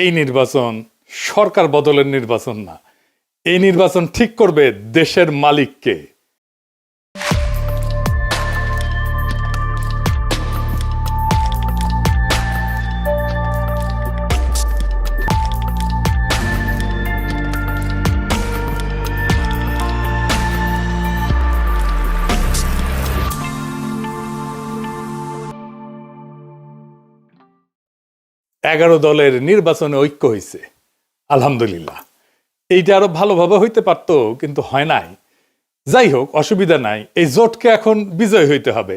এই নির্বাচন সরকার বদলের নির্বাচন না, এই নির্বাচন ঠিক করবে দেশের মালিককে। এগারো দলের নির্বাচনে ঐক্য হয়েছে, আলহামদুলিল্লাহ। এইটা আরো ভালোভাবে হইতে পারতো, কিন্তু হয় নাই। যাই হোক, অসুবিধা নাই। এই জোটকে এখন বিজয় হইতে হবে।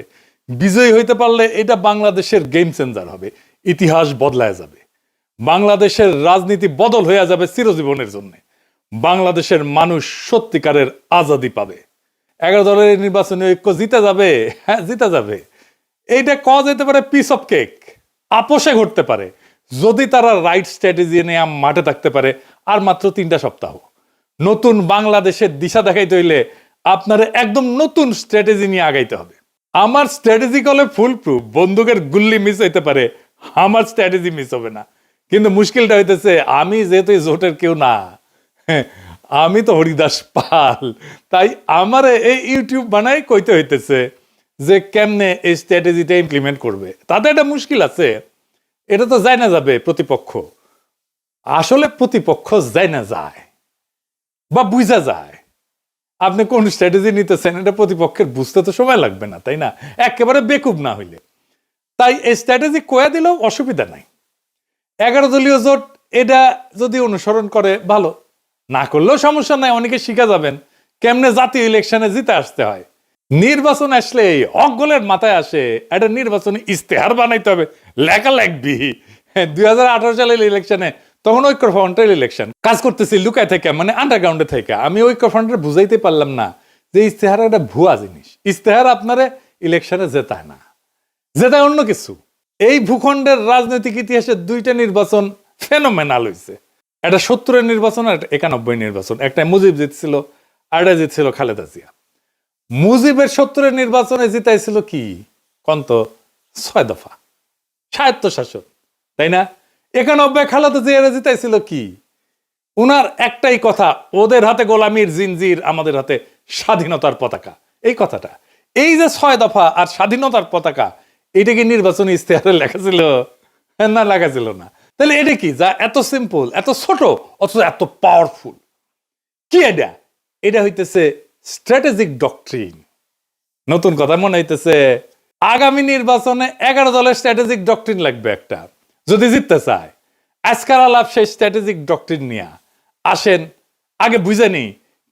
বিজয়ী হইতে পারলে এটা বাংলাদেশের গেম চেঞ্জার হবে, ইতিহাস বদলায় যাবে, বাংলাদেশের রাজনীতি বদল হয়ে যাবে চিরজীবনের জন্য। বাংলাদেশের মানুষ সত্যিকারের আজাদি পাবে। এগারো দলের নির্বাচনে ঐক্য জিতে যাবে, হ্যাঁ জিতে যাবে। এইটা কওয়া যেতে পারে পিস অফ কেক, আপোষে ঘটতে পারে যদি তারা রাইট স্ট্র্যাটেজি নিয়ে মাঠে থাকতে পারে। আর মাত্র 3টা সপ্তাহ। নতুন বাংলাদেশের দিশা দেখাইতে হইলে আপনার একদম নতুন স্ট্র্যাটেজি নিয়ে আগাইতে হবে। আমার স্ট্র্যাটেজি কলে ফুল প্রুফ, বন্দুকের গুল্লি মিস হইতে পারে, আমার স্ট্র্যাটেজি মিস হবে না। কিন্তু মুশকিলটা হইতেছে, আমি যেহেতু জোটের কেউ না, আমি তো হরিদাস পাল, তাই আমার এই ইউটিউব বানাই কইতে হইতেছে যে কেমনে এই স্ট্র্যাটেজিটা ইমপ্লিমেন্ট করবে। তাতে একটা মুশকিল আছে, এটা তো যায় না যাবে প্রতিপক্ষ। আসলে প্রতিপক্ষ যায় না যায় বা বুঝা যায় আপনি কোন স্ট্র্যাটেজি নিতেছেন, এটা প্রতিপক্ষের বুঝতে তো সময় লাগবে না, তাই না? একেবারে বেকুব না হইলে। তাই এই স্ট্র্যাটেজি কয়া দিলেও অসুবিধা নাই। 11 দলীয় জোট এটা যদি অনুসরণ করে ভালো, না করলেও সমস্যা নাই। অনেকে শিখা যাবেন কেমনে জাতীয় ইলেকশনে জিতে আসতে হয়। নির্বাচন আসলে অগলের মাথায় আসে একটা নির্বাচনে ইস্তেহার বানাইতে হবে, লেখা লাগবি। 2018 সালের ইলেকশনে তখন ঐক্যফ্রন্টের ইলেকশন কাজ করতেছি লুকায় থেকে, মানে আন্ডারগ্রাউন্ডে থেকে। আমি ঐক্যফ্রন্টের বুঝাইতে পারলাম না যে ইস্তেহার একটা ভুয়া জিনিস। ইস্তেহার আপনারে ইলেকশনে জেতায় না, জেতায় অন্য কিছু। এই ভূখণ্ডের রাজনৈতিক ইতিহাসে 2টা নির্বাচন ফেনোমেনাল হয়েছে। একটা 70-এর নির্বাচন আর 91 নির্বাচন। একটা মুজিব জিতছিল, আর একটা জিতছিল খালেদা জিয়া। মুজিবের 70-এর নির্বাচনে জিতাইছিল কি কন্ত 6 দফা স্বায়ত্তশাসন, তাই না? 91 খালেদা জিয়া জিতাইছিল কি? উনার একটাই কথা, ওদের হাতে গোলামির জিনজির, আমাদের হাতে স্বাধীনতার পতাকা। এই কথাটা, এই যে 6 দফা আর স্বাধীনতার পতাকা, এটা কি নির্বাচনী ইস্তেহারে লেখা ছিল? না, লেখা ছিল না। তাহলে এটা কি যা এত সিম্পল, এত ছোট, অথচ এত পাওয়ারফুল? কি এটা? এটা হইতেছে স্ট্র্যাটেজিক ডক্ট্রিন। নতুন কথা মনে হইতেছে, আগামী নির্বাচনে 11 দলের স্ট্র্যাটেজিক ডক্ট্রিন লাগবে একটা, যদি জিততে চায়। আজকাল আলাপ সেই স্ট্র্যাটেজিক ডক্ট্রিন নিয়ে আসেন। আগে বুঝে নি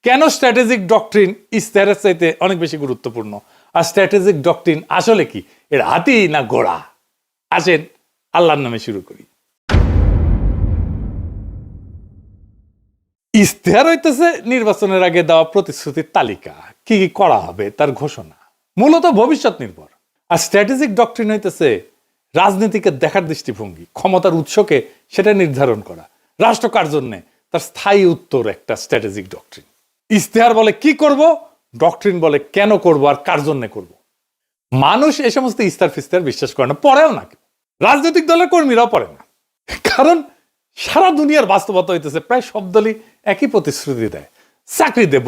কেন স্ট্র্যাটেজিক ডক্ট্রিন ইস্তেহারের চাইতে অনেক বেশি গুরুত্বপূর্ণ, আর স্ট্র্যাটেজিক ডক্ট্রিন আসলে কি, এর হাতি না ঘোড়া? আসেন আল্লাহর নামে শুরু করি। ইস্তেহার হইতেছে নির্বাচনের আগে দেওয়া প্রতিশ্রুতির তালিকা, কি কি করা হবে তার ঘোষণা, মূলত ভবিষ্যৎ নির্ভর। আর স্ট্র্যাটেজিক ডক্ট্রিন হইতেছে রাজনীতিকে দেখার দৃষ্টিভঙ্গি, ক্ষমতার উৎসকে সেটা নির্ধারণ করা, রাষ্ট্র কার জন্য, তার স্থায়ী উত্তর একটা স্ট্র্যাটেজিক ডক্ট্রিন। ইস্তেহার বলে কি করব, ডক্ট্রিন বলে কেন করব আর কার জন্য করব। মানুষ এই সমস্ত ইস্তার ফিস্তার বিশ্বাস করে না, পড়েও না। রাজনৈতিক দলের কর্মীরাও পড়ে না, কারণ সারা দুনিয়ার বাস্তবতা হইতেছে প্রায় সব দলই একই প্রতিশ্রুতি দেয়। চাকরি দেব,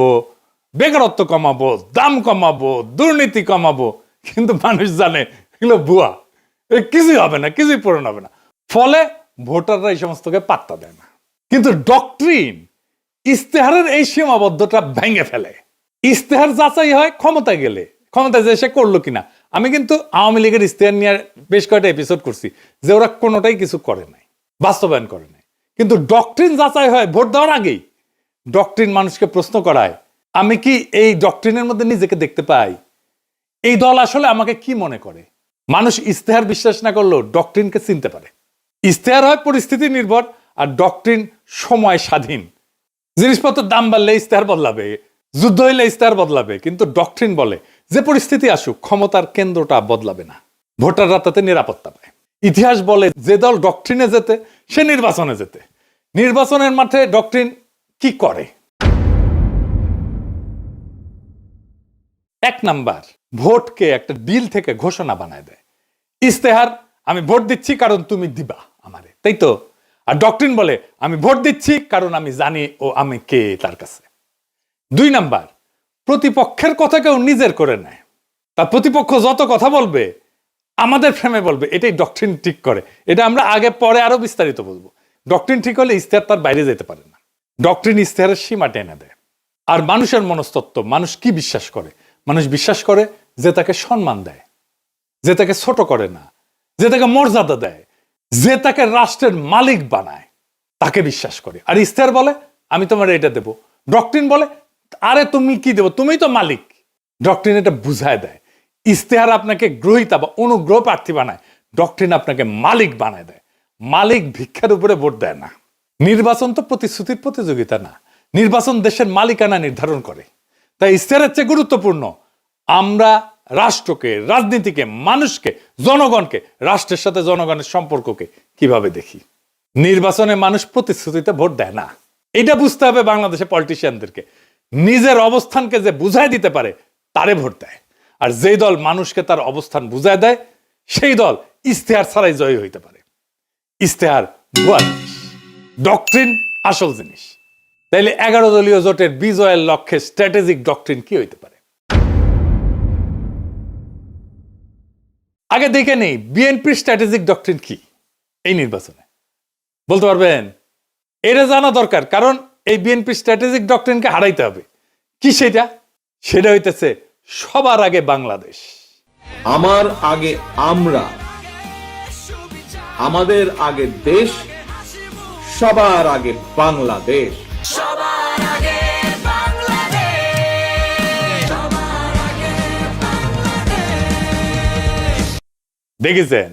বেকারত্ব কমাবো, দাম কমাবো, দুর্নীতি কমাবো, কিন্তু মানুষ জানে এগুলো ভুয়া, কিছুই হবে না, কিছুই পূরণ হবে না। ফলে ভোটাররা এই সমস্তকে পাত্তা দেয় না। কিন্তু ডক্ট্রিন ইস্তেহারের এই সীমাবদ্ধতা ভেঙে ফেলে। ইস্তেহার যাচাই হয় ক্ষমতায় গেলে, ক্ষমতায় যে সে করলো কিনা। আমি কিন্তু আওয়ামী লীগের ইস্তেহার নিয়ে বেশ কয়েকটা এপিসোড করছি যে ওরা কোনোটাই কিছু করে নাই, বাস্তবায়ন করে নাই। কিন্তু ডক্ট্রিন যাচাই হয় ভোট দেওয়ার আগেই। ডক্ট্রিন মানুষকে প্রশ্ন করায়, আমি কি এই ডক্ট্রিনের মধ্যে নিজেকে দেখতে পাই? এই দল আসলে আমাকে কি মনে করে? মানুষ ইস্তেহার বিশ্বাস না করলেও ডক্ট্রিনকে চিনতে পারে। ইস্তেহার হয় পরিস্থিতি নির্ভর, আর ডক্ট্রিন সময় স্বাধীন। জিনিসপত্রের দাম বাড়লে ইস্তেহার বদলাবে, যুদ্ধ হইলে ইস্তেহার বদলাবে, কিন্তু ডক্ট্রিন বলে যে পরিস্থিতি আসুক ক্ষমতার কেন্দ্রটা বদলাবে না, ভোটাররা তাতে নিরাপত্তা পায়। ইতিহাস বলে যে দল ডক্ট্রিনে যেতে সে নির্বাচনে যেতে। নির্বাচনের মাঠে ডক্ট্রিন কি করে? 1 নাম্বার, ভোটকে একটা ডিল থেকে ঘোষণা বানায় দেয়। ইস্তেহার, আমি ভোট দিচ্ছি কারণ তুমি দিবা আমারে, তাই তো? আর ডক্ট্রিন বলে আমি ভোট দিচ্ছি কারণ আমি জানি ও আমি কে তার কাছে। 2 নাম্বার, প্রতিপক্ষের কথা কেউ নিজের করে নেয়। তার প্রতিপক্ষ যত কথা বলবে আমাদের ফ্রেমে বলবে, এটাই ডক্ট্রিন ঠিক করে। এটা আমরা আগে পরে আরো বিস্তারিত বলবো। ডক্ট্রিন ঠিক হলে ইশতেহার তার বাইরে যেতে পারে না। ডক্ট্রিন ইশতেহারের সীমা টেনে দেয়। আর মানুষের মনস্তত্ত্ব, মানুষ কি বিশ্বাস করে? মানুষ বিশ্বাস করে যে তাকে সম্মান দেয়, যে তাকে ছোট করে না, যে তাকে মর্যাদা দেয়, যে তাকে রাষ্ট্রের মালিক বানায়, তাকে বিশ্বাস করে। আর ইশতেহার বলে আমি তোমার এটা দেব। ডক্ট্রিন বলে আরে তুমি কি দেবো, তুমি তো মালিক। ডক্ট্রিন এটা বুঝায় দেয়। ইশতেহার আপনাকে গ্রহীতা বা অনুগ্রহ প্রার্থী বানায়, ডক্ট্রিন আপনাকে মালিক বানায় দেয়। মালিক ভিক্ষার উপরে ভোট দেয় না। নির্বাচন তো প্রতিশ্রুতির প্রতিযোগিতা না, নির্বাচন দেশের মালিকানা নির্ধারণ করে। তাই ইশতেহারের চেয়ে গুরুত্বপূর্ণ আমরা রাষ্ট্রকে, রাজনীতিকে, মানুষকে, জনগণকে, রাষ্ট্রের সাথে জনগণের সম্পর্ককে কিভাবে দেখি। নির্বাচনে মানুষ প্রতিশ্রুতিতে ভোট দেয় না, এটা বুঝতে হবে বাংলাদেশের পলিটিশিয়ানদেরকে। নিজের অবস্থানকে যে বুঝাই দিতে পারে তারে ভোট দেয়। আর যেই দল মানুষকে তার অবস্থান বুঝায় দেয় সেই দল ইশতেহার ছাড়াই জয়ী হইতে পারে। ইশতেহার ভুয়া জিনিস, ডক্ট্রিন আসল জিনিস। তাইলে 11 দলীয় জোটের বিজয়ের লক্ষ্যে স্ট্র্যাটেজিক ডক্ট্রিন কি হইতে পারে? আগে দেখে নেই বিএনপির স্ট্র্যাটেজিক ডক্ট্রিন কি এই নির্বাচনে, বলতে পারবেন? এটা জানা দরকার, কারণ এই বিএনপির স্ট্র্যাটেজিক ডক্ট্রিনকে হারাইতে হবে। কি সেটা? সেটা হইতেছে সবার আগে বাংলাদেশ। আমার আগে আমরা, আমাদের আগে দেশ, সবার আগে বাংলাদেশ। সবার আগে বাংলাদেশ, সবার আগে বাংলাদেশ। দেখেছেন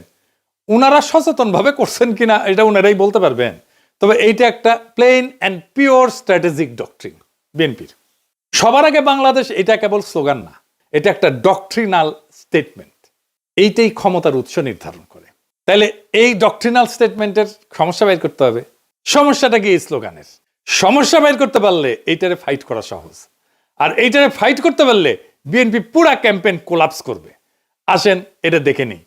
উনারা সচেতন ভাবে করছেন কিনা এটা উনারাই বলতে পারবেন। তবে এইটা একটা plain and pure strategic doctrine বিএনপির। সবার আগে বাংলাদেশ এটা কেবল স্লোগান না, এটা একটা ডক্ট্রিনাল স্টেটমেন্ট। এইটাই ক্ষমতার উৎস নির্ধারণ করে। তাহলে এই ডক্ট্রিনাল স্টেটমেন্টের সমস্যা বের করতে হবে। সমস্যাটা কি? এই স্লোগানের সমস্যা বের করতে পারলে এইটারে ফাইট করা সহজ। আর এইটারে ফাইট করতে পারলে বিএনপি পুরা ক্যাম্পেইন কোলাপস করবে। আসেন এটা দেখে নিই,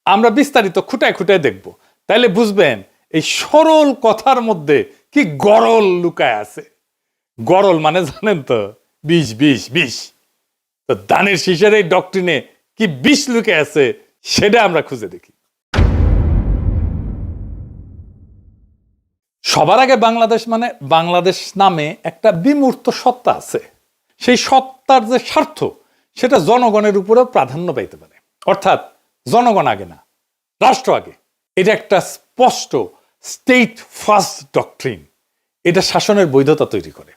আমরা বিস্তারিত খুঁটায় খুঁটায় দেখব। তাইলে বুঝবেন এই সরল কথার মধ্যে কি গরল লুকায় আছে। গরল মানে জানেন তো, বিষ বিষ বিষ। তো দানের শীষের এই ডক্ট্রিনে কি বিষ লুকে আছে সেটা আমরা খুঁজে দেখি। সবার আগে বাংলাদেশ মানে বাংলাদেশ নামে একটা বিমূর্ত সত্তা আছে। সেই সত্তার যে স্বার্থ সেটা জনগণের উপরেও প্রাধান্য পাইতে পারে। অর্থাৎ জনগণ আগে না, রাষ্ট্র আগে। এটা একটা স্পষ্ট স্টেট ফার্স্ট ডক্ট্রিন। এটা শাসনের বৈধতা তৈরি করে।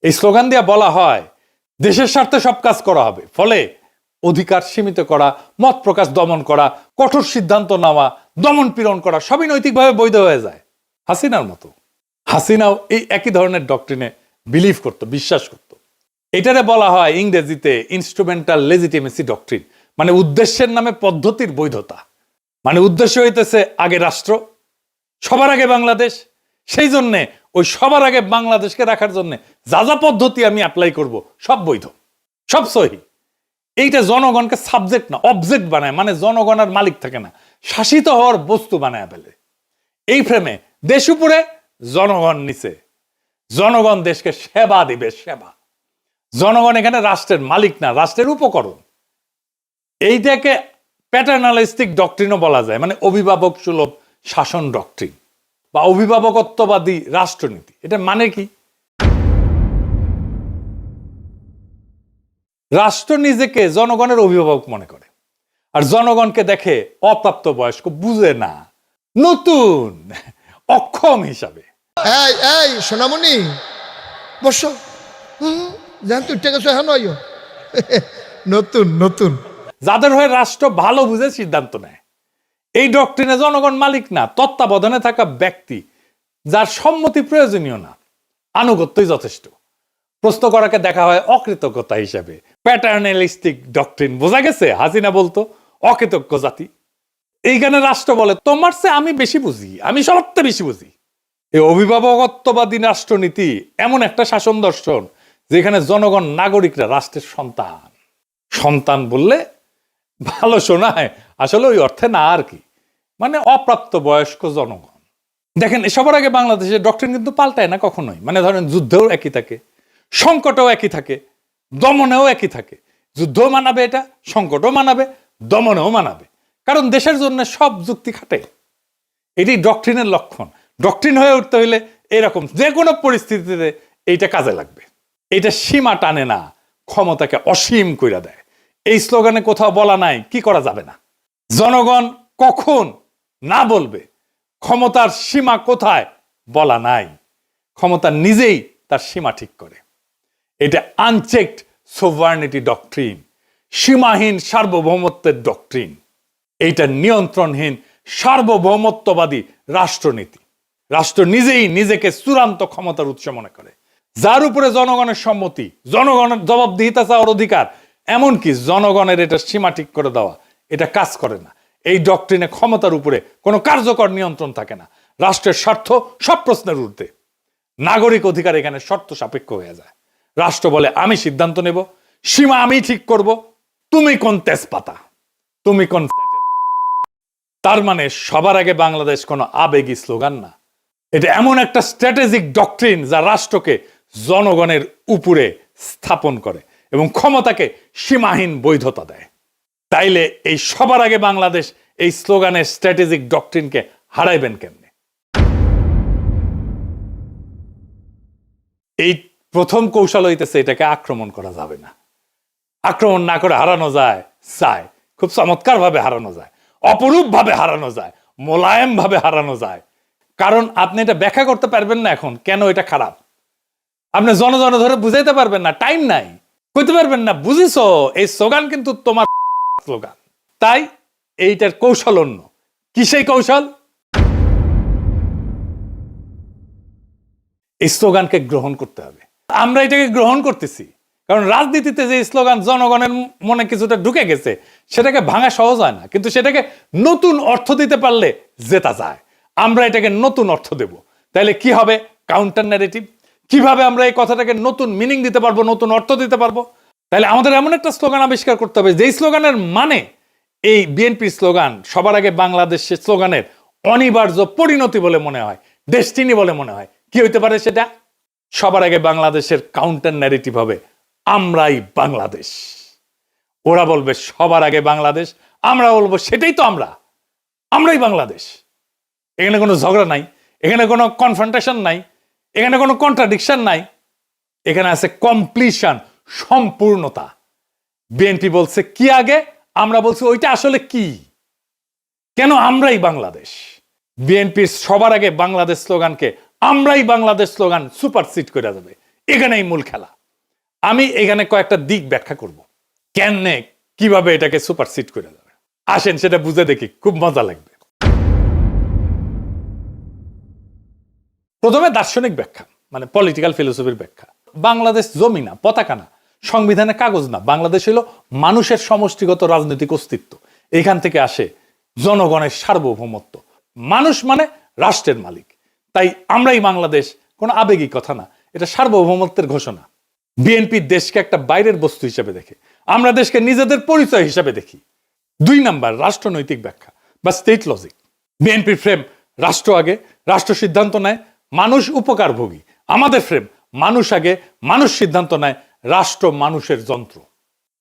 এই স্লোগান দিয়ে বলা হয় দেশের স্বার্থে সব কাজ করা হবে, ফলে অধিকার সীমিত করা, মত প্রকাশ দমন করা, কঠোর সিদ্ধান্ত নেওয়া, দমন পীড়ন করা সবই নৈতিকভাবে বৈধ হয়ে যায়। হাসিনার মতো। হাসিনাও এই একই ধরনের ডক্ট্রিনে বিলিভ করত, বিশ্বাস করত। এটারে বলা হয় ইংরেজিতে ইনস্ট্রুমেন্টাল লেজিটিমেসি ডক্ট্রিন, মানে উদ্দেশ্যের নামে পদ্ধতির বৈধতা। মানে উদ্দেশ্য হইতেছে আগে রাষ্ট্র, সবার আগে বাংলাদেশ। সেই জন্যে ওই সবার আগে বাংলাদেশকে রাখার জন্য যা যা পদ্ধতি আমি অ্যাপ্লাই করব সব বৈধ, সব সহি। এইটা জনগণকে সাবজেক্ট না অবজেক্ট বানায়, মানে জনগণ আর মালিক থাকে না, শাসিত হওয়ার বস্তু বানায় ফেলে। এই ফ্রেমে দেশ উপরে, জনগণ নিচে। জনগণ দেশকে সেবা দিবে, সেবা। জনগণ এখানে রাষ্ট্রের মালিক না, রাষ্ট্রের উপকরণ। এইটাকে প্যাটার্নালিস্টিক ডক্ট্রিনও বলা যায়, মানে অভিভাবক সুলভ শাসন ডক্ট্রিন বা অভিভাবকত্ববাদী রাষ্ট্রনীতি। এটা মানে কি? রাষ্ট্র নিজেকে জনগণের অভিভাবক মনে করে, আর জনগণকে দেখে অপ্রাপ্ত বয়স্ক, বুঝে না, নতুন, অক্ষম হিসাবে। এই এই সোনামণি বসো, জান তুই টেকে হ্যাঁ নয় নতুন নতুন। যাদের হয়ে রাষ্ট্র ভালো বুঝে সিদ্ধান্ত নেয়। এই ডক্ট্রিনে জনগণ মালিক না, তত্ত্বাবধানে থাকা ব্যক্তি, যার সম্মতি প্রয়োজনীয় না, আনুগত্যই যথেষ্ট। প্রশ্ন করাকে দেখা হয় অকৃতজ্ঞতা হিসাবে। Paternalistic doctrine. বোঝা গেছে হাসিনা বলতো অকৃতজ্ঞ জাতি। এইখানে রাষ্ট্র বলে তোমার চেয়ে আমি বেশি বুঝি, আমি সবচেয়ে বেশি বুঝি। এই অভিভাবকত্ববাদী রাষ্ট্রনীতি এমন একটা শাসন দর্শন যেখানে জনগণ নাগরিকরা রাষ্ট্রের সন্তান। সন্তান বললে ভালো শোনায়, আসলে ওই অর্থে না আর কি, মানে অপ্রাপ্ত বয়স্ক জনগণ। দেখেন সবার আগে বাংলাদেশের ডক্টরিন কিন্তু পাল্টায় না কখনোই, মানে ধরেন যুদ্ধেও একই থাকে, সংকটেও একই থাকে, দমনেও একই থাকে। যুদ্ধও মানাবে, এটা সংকটও মানাবে, দমনেও মানাবে, কারণ দেশের জন্য সব যুক্তি খাটে। এটি ডক্টরিনের লক্ষণ। ডক্টরিন হয়ে উঠতে হইলে এরকম যে কোনো পরিস্থিতিতে এইটা কাজে লাগবে। এটা সীমা টানে না, ক্ষমতাকে অসীম কইরা দেয়। এই স্লোগানে কোথাও বলা নাই কি করা যাবে না, জনগণ কখন না বলবে, ক্ষমতার সীমা কোথায় বলা নাই। ক্ষমতা নিজেই তার সীমা ঠিক করে। এটা আনচেকড সোভার্নিটি ডক্ট্রিন, সীমাহীন সার্বভৌমত্বের ডক্ট্রিন। এইটা নিয়ন্ত্রণহীন সার্বভৌমত্ববাদী রাষ্ট্রনীতি। রাষ্ট্র নিজেই নিজেকে চূড়ান্ত ক্ষমতার উৎস মনে করে, যার উপরে জনগণের সম্মতি, জনগণের জবাবদিহিতা চাওয়ার অধিকার, এমনকি জনগণের এটা সীমা ঠিক করে দেওয়া, এটা কাজ করে না। এই ডক্ট্রিনে ক্ষমতার উপরে কোনো কার্যকর নিয়ন্ত্রণ থাকে না। রাষ্ট্রের স্বার্থ সব প্রশ্নের ঊর্ধ্বে। নাগরিক অধিকার এখানে শর্ত সাপেক্ষ হয়ে যায়। রাষ্ট্র বলে আমি সিদ্ধান্ত নেব, সীমা আমি ঠিক করব, তুমি কোন তেজপাতা, তুমি কোন। তার মানে সবার আগে বাংলাদেশ কোনো আবেগী স্লোগান না, এটা এমন একটা স্ট্র্যাটেজিক ডক্ট্রিন যা রাষ্ট্রকে জনগণের উপরে স্থাপন করে এবং ক্ষমতাকে সীমাহীন বৈধতা দেয়। তাইলে এই সবার আগে বাংলাদেশ এই স্লোগানের স্ট্র্যাটেজিক ডক্ট্রিনকে হারাইবেন কেমনে? এই প্রথম কৌশল হইতেছে এটাকে আক্রমণ করা যাবে না। আক্রমণ না করে হারানো যায়, খুব চমৎকার ভাবে হারানো যায়, অপরূপ ভাবে হারানো যায়, মোলায়েম ভাবে হারানো যায়। কারণ আপনি এটা ব্যাখ্যা করতে পারবেন না এখন কেন এটা খারাপ। আপনি জনজনে ধরে বুঝাইতে পারবেন না, টাইম নাই, কইতে পারবেন না বুঝিস এই স্লোগান কিন্তু তোমার স্লোগান। তাই এইটার কৌশল অন্য। কি সেই কৌশল? এই স্লোগানকে গ্রহণ করতে হবে। আমরা এটাকে গ্রহণ করতেছি কারণ রাজনীতিতে যে স্লোগান জনগণের মনে কিছুটা ঢুকে গেছে, সেটাকে ভাঙা সহজ হয় না, কিন্তু সেটাকে নতুন অর্থ দিতে পারলে জেতা যায়। আমরা এটাকে নতুন অর্থ দেব। তাহলে কি হবে? Counter narrative. কিভাবে আমরা এই কথাটাকে নতুন মিনিং দিতে পারবো, নতুন অর্থ দিতে পারবো? তাহলে আমাদের এমন একটা স্লোগান আবিষ্কার করতে হবে যেই স্লোগানের মানে এই বিএনপির স্লোগান সবার আগে বাংলাদেশের স্লোগানের অনিবার্য পরিণতি বলে মনে হয়, ডেস্টিনি বলে মনে হয়। কি হইতে পারে সেটা? সবার আগে বাংলাদেশের কাউন্টার ন্যারেটিভ হবে আমরাই বাংলাদেশ। ওরা বলবে সবার আগে বাংলাদেশ, আমরা বলবো সেটাই তো আমরাই বাংলাদেশ। এখানে কোনো ঝগড়া নাই, এখানে কোনো কনফ্রন্টেশন নাই, এখানে কোনো কন্ট্রাডিকশন নাই, এখানে আছে কমপ্লিশন, সম্পূর্ণতা। বিএনপি বলছে কি আগে, আমরা বলছি ওইটা আসলে কি, কেন আমরাই বাংলাদেশ। বিএনপির সবার আগে বাংলাদেশ স্লোগানকে আমরাই বাংলাদেশ স্লোগান সুপারসিড করে যাবে। এখানেই মূল খেলা। আমি এখানে কয়েকটা দিক ব্যাখ্যা করব কেন, কিভাবে এটাকে সুপারসিড করে যাবে। আসেন সেটা বুঝে দেখি, খুব মজা লাগবে। প্রথমে দার্শনিক ব্যাখ্যা, মানে পলিটিক্যাল ফিলোসফির ব্যাখ্যা। বাংলাদেশ জমি না, পতাকা না, সংবিধানের কাগজ না, বাংলাদেশ হলো মানুষের সমষ্টিগত রাজনৈতিক অস্তিত্ব। এখান থেকে আসে জনগণের সার্বভৌমত্ব। মানুষ মানে রাষ্ট্রের মালিক। তাই আমরাই বাংলাদেশ কোনো আবেগী কথা না, এটা সার্বভৌমত্বের ঘোষণা। বিএনপি দেশকে একটা বাইরের বস্তু হিসেবে দেখে, আমরা দেশকে নিজেদের পরিচয় হিসেবে দেখি। 2 নাম্বার রাষ্ট্রনৈতিক ব্যাখ্যা বা স্টেট লজিক। বিএনপির ফ্রেম রাষ্ট্র আগে, রাষ্ট্র সিদ্ধান্ত নেয়, মানুষ উপকারভোগী। আমাদের ফ্রেম মানুষ আগে, মানুষ সিদ্ধান্ত নেয়, রাষ্ট্র মানুষের যন্ত্র।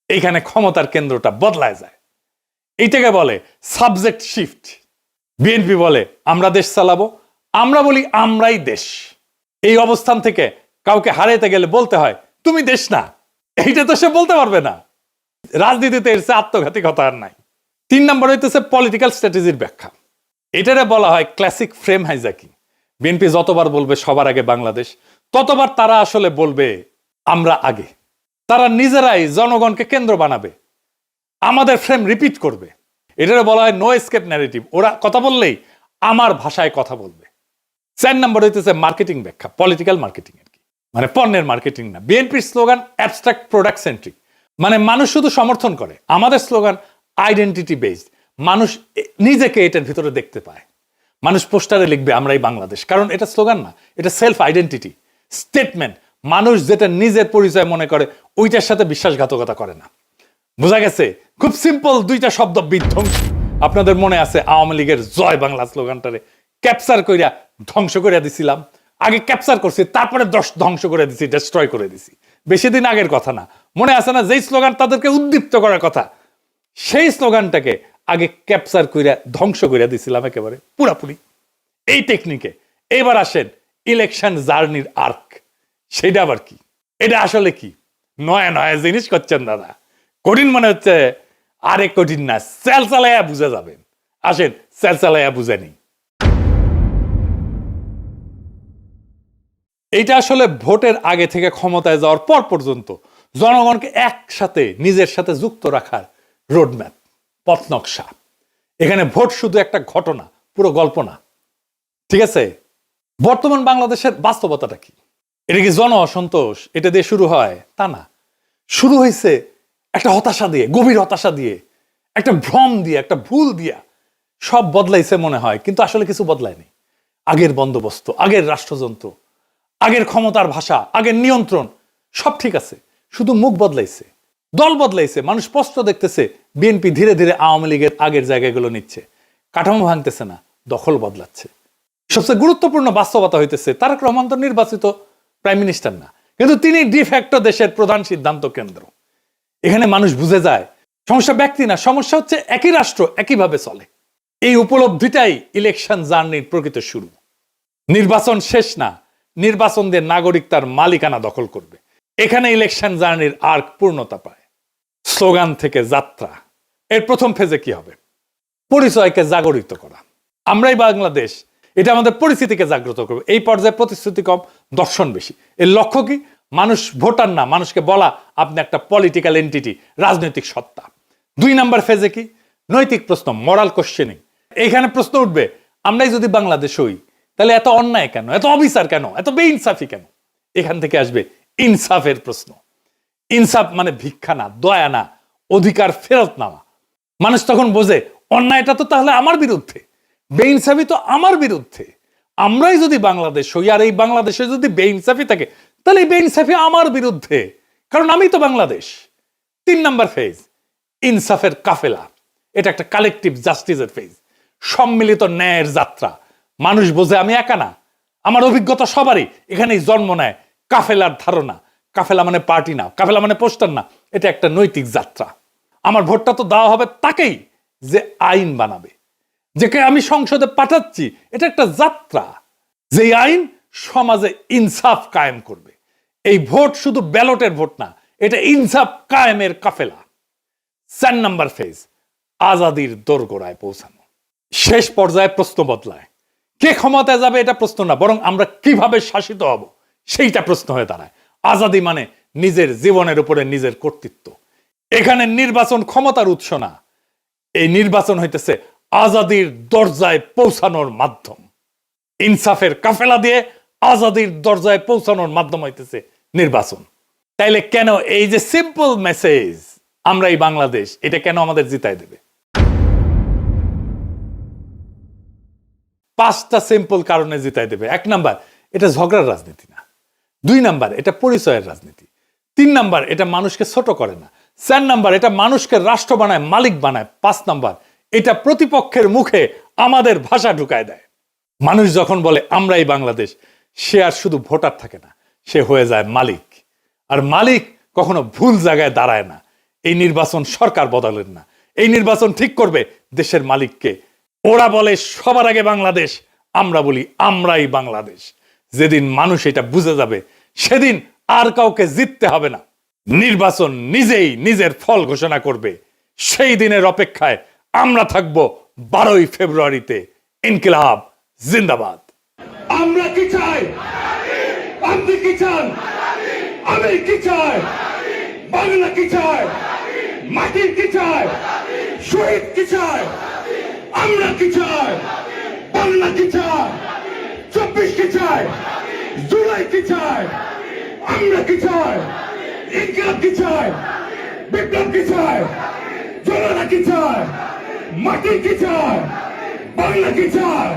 এইখানে ক্ষমতার কেন্দ্রটা বদলায় যায়। এইটাকে বলে সাবজেক্ট শিফট। বিএনপি বলে আমরা দেশ চালাবো, আমরা বলি আমরাই দেশ। এই অবস্থান থেকে কাউকে হারাইতে গেলে বলতে হয় তুমি দেশ না। এইটা তো সে বলতে পারবে না। রাজনীতিতে এর চেয়ে আত্মঘাতী কথা আর নাই। 3 নম্বর হইতেছে পলিটিক্যাল স্ট্র্যাটেজির ব্যাখ্যা। এটারে বলা হয় ক্লাসিক ফ্রেম হাইজ্যাকিং। বিএনপি যতবার বলবে সবার আগে বাংলাদেশ, ততবার তারা আসলে বলবে আমরা আগে। তারা নিজেরাই জনগণকে কেন্দ্র বানাবে, আমাদের ফ্রেম রিপিট করবে। এটারে বলা হয় নো এসকেপ ন্যারেটিভ। ওরা কথা বললেই আমার ভাষায় কথা বলবে। 4 নম্বর হইতেছে মার্কেটিং ব্যাখ্যা, পলিটিক্যাল মার্কেটিং আর কি, মানে পণ্যের মার্কেটিং না। বিএনপির স্লোগান অ্যাবস্ট্রাক্ট প্রোডাক্ট সেন্ট্রিক, মানে মানুষ শুধু সমর্থন করে। আমাদের স্লোগান আইডেন্টিটি বেসড, মানুষ নিজেকে এটার ভিতরে দেখতে পায়। মানুষ পোস্টারে লিখবে আমরাই বাংলাদেশ, কারণ এটা স্লোগান না, এটা সেলফ আইডেন্টিটি স্টেটমেন্ট। মানুষ যেটা নিজের পরিচয় মনে করে ওইটার সাথে বিশ্বাসঘাতকতা করে না। বোঝা গেছে? খুব সিম্পল 2টা শব্দ, বিধ্বংসী। আপনাদের মনে আছে আওয়ামী লীগের জয় বাংলা স্লোগানটারে ক্যাপচার কইরা ধ্বংস করে দিছিলাম, আগে ক্যাপচার করছি তারপরে ধ্বংস করে দিছি, ডেস্ট্রয় করে দিছি। বেশি দিন আগের কথা না, মনে আছে না যেই স্লোগান তাদেরকে উদ্দীপ্ত করার কথা, সেই স্লোগানটাকে আগে ক্যাপচার কইরা ধ্বংস করে দিছিলাম একেবারে পুরাপুরি। এই টেকনিকে এবার আসেন ইলেকশন জার্নির আর্ক, সেটা আবার কি? এটা আসলে কি? নয়া নয়া জিনিস করছেন দাদা, কঠিন মনে হচ্ছে, আরে কঠিন না, সেল চালাইয়া বুঝে যাবেন। আসেন সেল চালাইয়া বুঝে নিই। এইটা আসলে ভোটের আগে থেকে ক্ষমতায় যাওয়ার পর পর্যন্ত জনগণকে একসাথে নিজের সাথে যুক্ত রাখার রোডম্যাপ, পথ নকশা। এখানে ভোট শুধু একটা ঘটনা, পুরো গল্প না, ঠিক আছে? বর্তমান বাংলাদেশের বাস্তবতাটা কি? এটা কি জন অসন্তোষ এটা দিয়ে শুরু হয়? তা না, শুরু হয়েছে একটা হতাশা দিয়ে, গভীর হতাশা দিয়ে, একটা ভ্রম দিয়ে, একটা ভুল দিয়া। সব বদলাইছে মনে হয়, কিন্তু আসলে কিছু বদলায়নি। আগের বন্দোবস্ত, আগের রাষ্ট্রযন্ত্র, আগের ক্ষমতার ভাষা, আগের নিয়ন্ত্রণ সব ঠিক আছে, শুধু মুখ বদলাইছে, দল বদলাইছে। মানুষ স্পষ্ট দেখতেছে বিএনপি ধীরে ধীরে আওয়ামী লীগের আগের জায়গাগুলো নিচ্ছে, কাঠামো ভাঙতেছে না, দখল বদলাচ্ছে। সবচেয়ে গুরুত্বপূর্ণ বাস্তবতা হইতেছে তারেক রহমান তো নির্বাচিত প্রাইম মিনিস্টার না, কিন্তু তিনি ডিফ্যাক্টো দেশের প্রধান সিদ্ধান্ত কেন্দ্র। এখানে মানুষ বুঝে যায় সমস্যা ব্যক্তি না, সমস্যা হচ্ছে একই রাষ্ট্র একইভাবে চলে। এই উপলব্ধিটাই ইলেকশন জার্নির প্রকৃত শুরু। নির্বাচন শেষ না, নির্বাচন দিয়ে নাগরিক তার মালিকানা দখল করবে। এখানে ইলেকশন জার্নির আর্ক পূর্ণতা পায়। স্লোগান থেকে যাত্রা, এর প্রথম ফেজে কি হবে? পরিচয়কে জাগরিত করা। আমরাই বাংলাদেশ, এটা আমাদের পরিস্থিতিকে জাগ্রত করবে। এই পর্যায়ে প্রতিশ্রুতি কম, দর্শন বেশি। এর লক্ষ্য কি? মানুষ ভোটার না, মানুষকে বলা আপনি একটা পলিটিক্যাল এন্টিটি, রাজনৈতিক সত্তা। 2 নাম্বার ফেজে কি? নৈতিক প্রশ্ন, মরাল কোশ্চেনিং। এখানে প্রশ্ন উঠবে, আমরাই যদি বাংলাদেশ হই তাহলে এত অন্যায় কেন, এত অবিচার কেন, এত বেইনসাফি কেন? এখান থেকে আসবে ইনসাফের প্রশ্ন। ইনসাফ মানে ভিক্ষা না, দয়া না, অধিকার ফেরত নেওয়া। মানুষ তখন বোঝে অন্যায়টা তো তাহলে আমার বিরুদ্ধে, বেইনসাফি তো আমার বিরুদ্ধে। আমরাই যদি বাংলাদেশ হই আর এই বাংলাদেশে যদি বেইনসাফি থাকে তাহলে এই বেইনসাফি আমার বিরুদ্ধে, কারণ আমি তো বাংলাদেশ। 3 নাম্বার ফেজ, ইনসাফের কাফেলা। এটা একটা কালেকটিভ জাস্টিসের ফেজ, সম্মিলিত ন্যায়ের যাত্রা। মানুষ বোঝে আমি একা না, আমার অভিজ্ঞতা সবারই। এখানেই জন্ম নেয় কাফেলার ধারণা। কাফেলা মানে পার্টি না, কাফেলা মানে পোস্টার না, এটা একটা নৈতিক যাত্রা। আমার ভোটটা তো দেওয়া হবে তাকেই যে আইন বানাবে, যাকে আমি সংসদে পাঠাচ্ছি। এটা একটা যাত্রা, যে আইন সমাজে ইনসাফ কায়েম করবে। এই ভোট শুধু ব্যালটের ভোট না, এটা ইনসাফ কায়েমের কাফেলা। 4 নাম্বার ফেজ, আজাদির দোরগোড়ায় পৌঁছানো। শেষ পর্যায়ে প্রশ্ন বদলায়, কে ক্ষমতায় যাবে এটা প্রশ্ন না, বরং আমরা কিভাবে শাসিত হব সেইটা প্রশ্ন হয়ে দাঁড়ায়। আজাদি মানে নিজের জীবনের উপরে নিজের কর্তৃত্ব। এখানে নির্বাচন ক্ষমতার উৎস না, এই নির্বাচন হইতেছে আজাদির দরজায় পৌঁছানোর মাধ্যম। ইনসাফের কাফেলা দিয়ে আজাদির দরজায় পৌঁছানোর মাধ্যম হইতেছে নির্বাচন। তাইলে কেন এই যে সিম্পল মেসেজ আমরা এই বাংলাদেশ, এটা কেন আমাদের জিতায় দেবে? 5টা সিম্পল কারণে জিতায় দেবে। 1 নাম্বার, এটা ঝগড়ার রাজনীতি না। 2 নাম্বার, এটা পরিচয়ের রাজনীতি। 3 নাম্বার, এটা মানুষকে ছোট করে না। 4 নাম্বার, এটা মানুষকে রাষ্ট্র বানায়, মালিক বানায়। 5 নাম্বার, এটা প্রতিপক্ষের মুখে আমাদের ভাষা ঢুকায় দেয়। মানুষ যখন বলে আমরাই বাংলাদেশ, সে আর শুধু ভোটার থাকে না, সে হয়ে যায় মালিক। আর মালিক কখনো ভুল জায়গায় দাঁড়ায় না। এই নির্বাচন সরকার বদলেন না, এই নির্বাচন ঠিক করবে দেশের মালিককে। ওরা বলে সবার আগে বাংলাদেশ, আমরা বলি আমরাই বাংলাদেশ। যেদিন মানুষ এটা বুঝে যাবে সেদিন আর কাউকে জিততে হবে না। নির্বাচন নিজেই নিজের ফল ঘোষণা করবে। সেই দিনের অপেক্ষায় আমরা থাকবো 12ই ফেব্রুয়ারিতে। ইনকিলাব জিন্দাবাদ। আমরা কি চাই? আপনি কি চান? আমি কি চাই? বাংলা কি চায়? মাটির কি চায়? শহীদ কি চায়? আমরা কি চাই? বাংলা কি চায়? 24 কি চায়? জুলাই কি চায়? আমরা কি চাই? ইনকিলাব কি চায়? বিপ্লব কি চায়? জনতা কি চায়? মাটি কি চায়? বাংলা কি চায়?